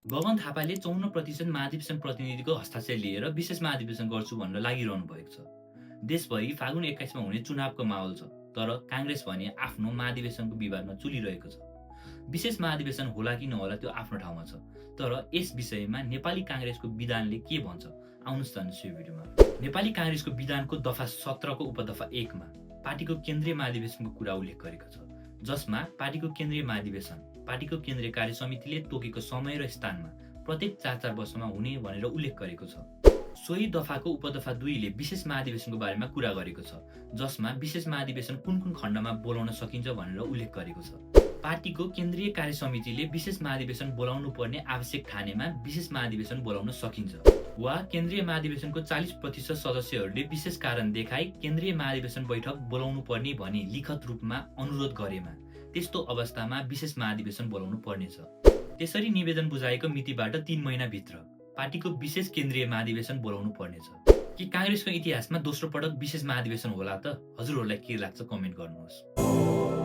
गगन थापाले 54% महाधिवेशन प्रतिनिधिको हस्ताक्षर लिएर विशेष महाधिवेशन गर्छु भनेर लागिरहनु भएको छ। देशभरि फागुन 21 मा हुने चुनावको माहौल छ, तर काङ्ग्रेस भने आफ्नो महाधिवेशनको विवादमा चुलिरहेको छ। विशेष महाधिवेशन होला कि नहोला त्यो आफ्नो ठाउँमा छ, तर यस विषयमा नेपाली काङ्ग्रेसको विधानले के भन्छ आउनुहोस् त यो भिडियोमा। नेपाली काङ्ग्रेसको विधानको दफा 17 को उपदफा 1 मा पार्टीको केन्द्रीय महाधिवेशनको कुरा उल्लेख गरेको छ, जसमा पार्टीको केन्द्रीय महाधिवेशन पार्टीको केन्द्रीय कार्य समितिले तोकेको समय र स्थानमा प्रत्येक 4-4 वर्षमा हुने भनेर उल्लेख गरेको छ। सोही दफाको उपदफा 2 ले विशेष महाधिवेशनको बारेमा कुरा गरेको छ, जसमा विशेष महाधिवेशन कुन कुन खण्डमा बोलाउन सकिन्छ भनेर उल्लेख गरेको छ। पार्टीको केन्द्रीय कार्य समितिले विशेष महाधिवेशन बोलाउनु पर्ने आवश्यक ठानेमा विशेष महाधिवेशन बोलाउन सकिन्छ, वा केन्द्रीय महाधिवेशनको 40% सदस्यहरूले विशेष कारण देखाई केन्द्रीय महाधिवेशन बैठक बोलाउनु पर्ने भनी लिखित रूपमा अनुरोध गरेमा त्यस्तो अवस्थामा विशेष महाधिवेशन बोलाउनु पर्नेछ। त्यसरी निवेदन बुझाएको मितिबाट 3 महिनाभित्र पार्टीको विशेष केन्द्रीय महाधिवेशन बोलाउनु पर्नेछ। कि काङ्ग्रेसको इतिहासमा दोस्रो पटक विशेष महाधिवेशन होला त? हजुरहरूलाई के लाग्छ कमेन्ट गर्नुहोस्।